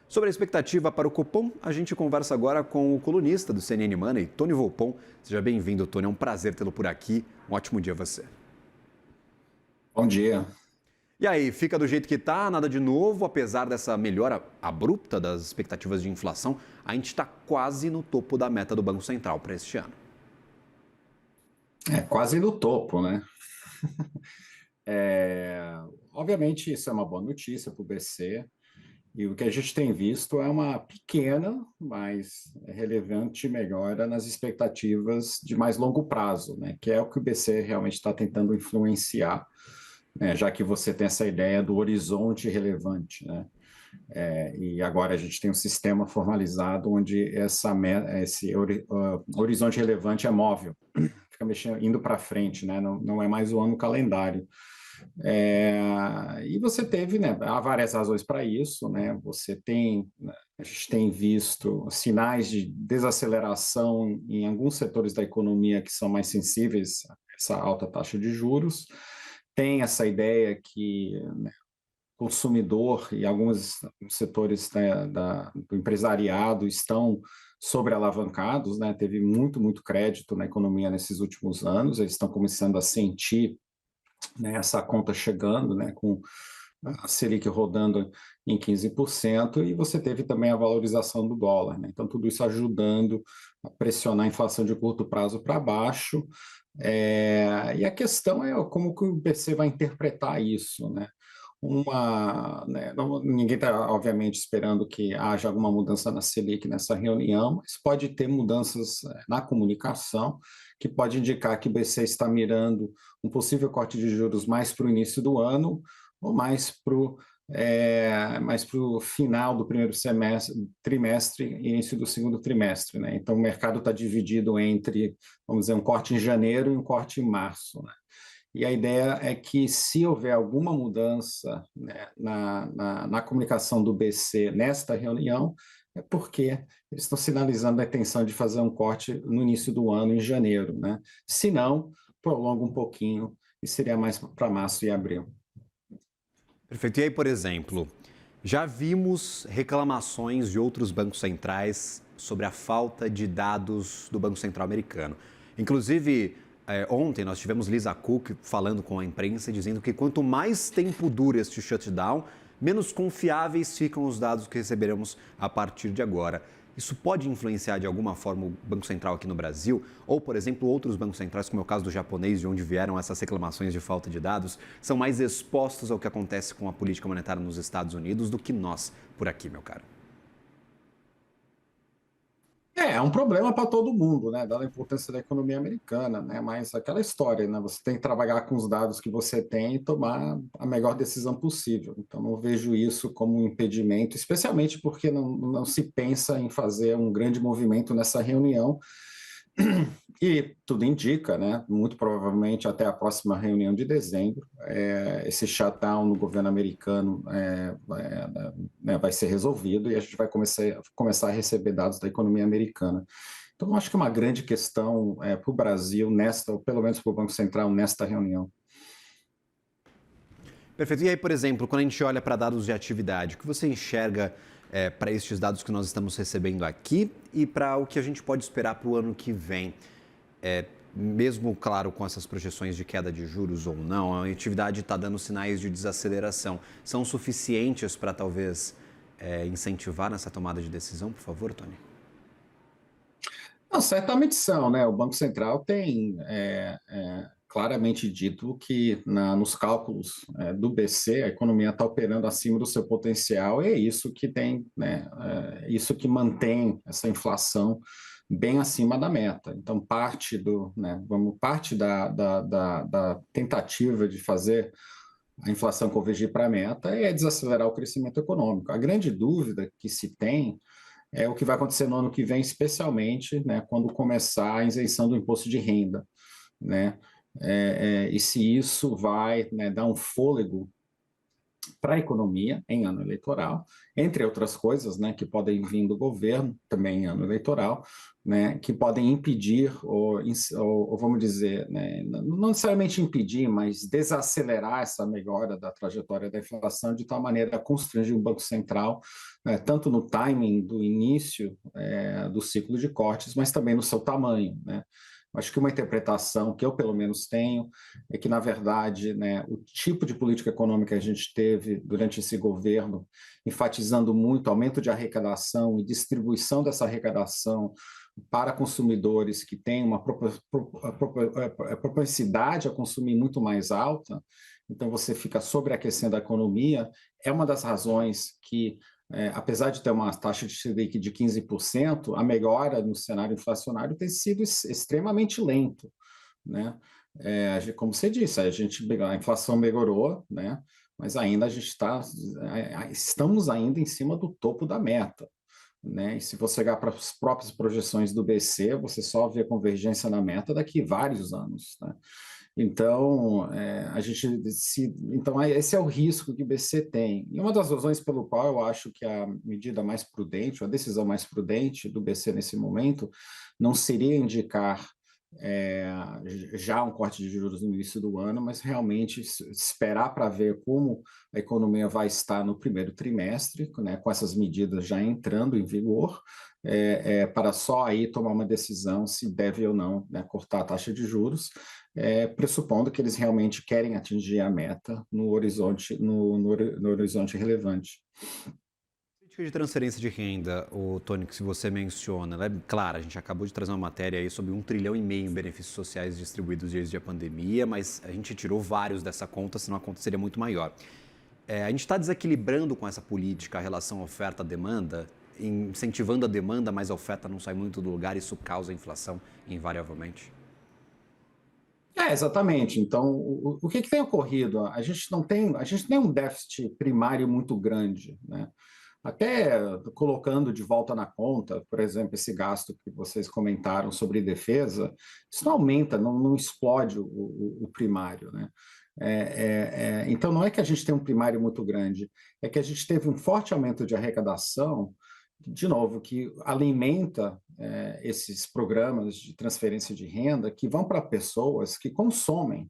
Sobre a expectativa para o Copom, a gente conversa agora com o colunista do CNN Money, Tony Volpon. Seja bem-vindo, Tony. É um prazer tê-lo por aqui. Um ótimo dia a você. Bom dia. E aí, fica do jeito que está, nada de novo, apesar dessa melhora abrupta das expectativas de inflação, a gente está quase no topo da meta do Banco Central para este ano. É quase no topo, né? Obviamente, isso é uma boa notícia para o BC, e o que a gente tem visto é uma pequena, mas relevante melhora nas expectativas de mais longo prazo, né? Que é o que o BC realmente está tentando influenciar, né? Já que você tem essa ideia do horizonte relevante, né? E agora a gente tem um sistema formalizado onde esse horizonte relevante é móvel, fica mexendo, indo para frente, né? Não é mais o ano calendário. E você teve, né? Há várias razões para isso, né? A gente tem visto sinais de desaceleração em alguns setores da economia que são mais sensíveis a essa alta taxa de juros. Tem essa ideia que consumidor e alguns setores, né, do empresariado estão sobrealavancados, né? Teve muito crédito na economia nesses últimos anos, eles estão começando a sentir, né, essa conta chegando, né, com a Selic rodando em 15%, e você teve também a valorização do dólar, né? Então, tudo isso ajudando a pressionar a inflação de curto prazo para baixo. E a questão é como que o BC vai interpretar isso, né? Ninguém está, obviamente, esperando que haja alguma mudança na Selic nessa reunião, mas pode ter mudanças na comunicação, que pode indicar que o BC está mirando um possível corte de juros mais para o início do ano, ou mais para o final do primeiro trimestre e início do segundo trimestre, né? Então, o mercado está dividido entre, vamos dizer, um corte em janeiro e um corte em março, né? E a ideia é que, se houver alguma mudança, né, na comunicação do BC nesta reunião, é porque eles estão sinalizando a intenção de fazer um corte no início do ano, em janeiro, né? Se não, prolonga um pouquinho e seria mais para março e abril. Perfeito. E aí, por exemplo, já vimos reclamações de outros bancos centrais sobre a falta de dados do Banco Central americano. Inclusive, ontem nós tivemos Lisa Cook falando com a imprensa, dizendo que quanto mais tempo dura este shutdown, menos confiáveis ficam os dados que receberemos a partir de agora. Isso pode influenciar de alguma forma o Banco Central aqui no Brasil? Ou, por exemplo, outros bancos centrais, como é o caso do japonês, de onde vieram essas reclamações de falta de dados, são mais expostos ao que acontece com a política monetária nos Estados Unidos do que nós por aqui, meu caro? É um problema para todo mundo, né? Dada a importância da economia americana, né? Mas aquela história, né? Você tem que trabalhar com os dados que você tem e tomar a melhor decisão possível. Então, não vejo isso como um impedimento, especialmente porque não se pensa em fazer um grande movimento nessa reunião. E tudo indica, né? Muito provavelmente até a próxima reunião de dezembro, esse shutdown no governo americano vai ser resolvido e a gente vai começar a receber dados da economia americana. Então, eu acho que é uma grande questão para o Brasil, ou pelo menos para o Banco Central, nesta reunião. Perfeito. E aí, por exemplo, quando a gente olha para dados de atividade, o que você enxerga para estes dados que nós estamos recebendo aqui e para o que a gente pode esperar para o ano que vem? Mesmo, claro, com essas projeções de queda de juros ou não, a atividade está dando sinais de desaceleração. São suficientes para talvez incentivar nessa tomada de decisão, por favor, Tony? Não, certamente são, né? O Banco Central tem claramente dito que nos cálculos do BC a economia está operando acima do seu potencial, e é isso que tem, né? Isso que mantém essa inflação bem acima da meta. Então, parte da tentativa de fazer a inflação convergir para a meta é desacelerar o crescimento econômico. A grande dúvida que se tem é o que vai acontecer no ano que vem, especialmente, né, quando começar a isenção do imposto de renda, né? E se isso vai, né, dar um fôlego para a economia em ano eleitoral, entre outras coisas, né, que podem vir do governo também em ano eleitoral, né, que podem impedir ou vamos dizer, né, não necessariamente impedir, mas desacelerar essa melhora da trajetória da inflação de tal maneira a constranger o Banco Central, né, tanto no timing do início do ciclo de cortes, mas também no seu tamanho, né. Acho que uma interpretação que eu, pelo menos, tenho é que, na verdade, né, o tipo de política econômica que a gente teve durante esse governo, enfatizando muito aumento de arrecadação e distribuição dessa arrecadação para consumidores que têm uma propensidade a consumir muito mais alta, então você fica sobreaquecendo a economia, é uma das razões que apesar de ter uma taxa de Selic de 15%, a melhora no cenário inflacionário tem sido extremamente lento, né? Como você disse, a inflação melhorou, né? Mas ainda a gente estamos ainda em cima do topo da meta, né? E se você olhar para as próprias projeções do BC, você só vê convergência na meta daqui a vários anos, né? Então, esse é o risco que o BC tem. E uma das razões pelo qual eu acho que a medida mais prudente, a decisão mais prudente do BC nesse momento, não seria indicar já um corte de juros no início do ano, mas realmente esperar para ver como a economia vai estar no primeiro trimestre, né, com essas medidas já entrando em vigor, para só aí tomar uma decisão se deve ou não, né, cortar a taxa de juros, pressupondo que eles realmente querem atingir a meta no horizonte, no horizonte relevante. Política de transferência de renda, o Tony, que se você menciona, ela é clara, a gente acabou de trazer uma matéria aí sobre 1,5 trilhão em benefícios sociais distribuídos desde a pandemia, mas a gente tirou vários dessa conta, senão a conta seria muito maior. A gente está desequilibrando com essa política a relação oferta-demanda, incentivando a demanda, mas a oferta não sai muito do lugar, isso causa inflação invariavelmente? Exatamente. Então, o que tem ocorrido? A gente não tem um déficit primário muito grande, né? Até colocando de volta na conta, por exemplo, esse gasto que vocês comentaram sobre defesa, isso não aumenta, não explode o primário, né? Então, não é que a gente tem um primário muito grande, é que a gente teve um forte aumento de arrecadação, de novo, que alimenta esses programas de transferência de renda que vão para pessoas que consomem,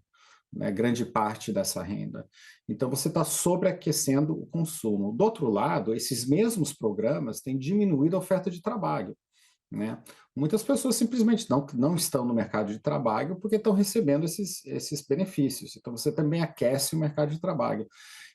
né, grande parte dessa renda. Então, você está sobreaquecendo o consumo. Do outro lado, esses mesmos programas têm diminuído a oferta de trabalho, né? Muitas pessoas simplesmente não estão no mercado de trabalho porque estão recebendo esses benefícios. Então, você também aquece o mercado de trabalho.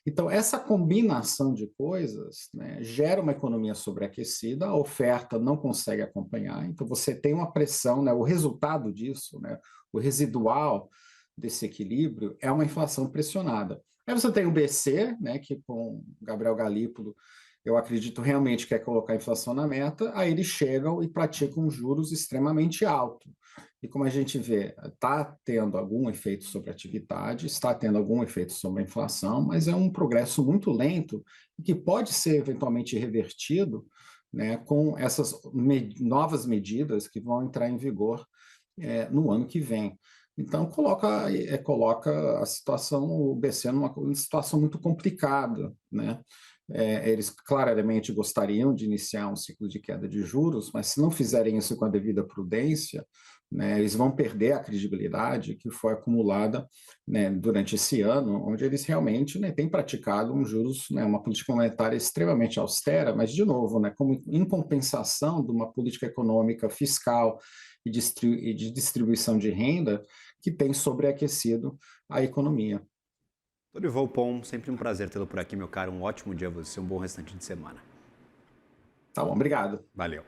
Então, essa combinação de coisas, né, gera uma economia sobreaquecida, a oferta não consegue acompanhar, então você tem uma pressão, né, o resultado disso, né, o residual desse equilíbrio é uma inflação pressionada. Aí você tem o BC, né, que com Gabriel Galípolo eu acredito realmente quer colocar a inflação na meta, aí eles chegam e praticam juros extremamente altos. E como a gente vê, está tendo algum efeito sobre a atividade, está tendo algum efeito sobre a inflação, mas é um progresso muito lento e que pode ser eventualmente revertido, né, com essas novas medidas que vão entrar em vigor no ano que vem. Então, coloca a situação, o BC numa situação muito complicada, né? Eles claramente gostariam de iniciar um ciclo de queda de juros, mas se não fizerem isso com a devida prudência, né, eles vão perder a credibilidade que foi acumulada, né, durante esse ano, onde eles realmente, né, têm praticado um juros, né, uma política monetária extremamente austera, mas, de novo, né, como em compensação de uma política econômica fiscal e de distribuição de renda que tem sobreaquecido a economia. Dorival Pon, sempre um prazer tê-lo por aqui, meu caro. Um ótimo dia a você, um bom restante de semana. Tá bom, obrigado. Valeu.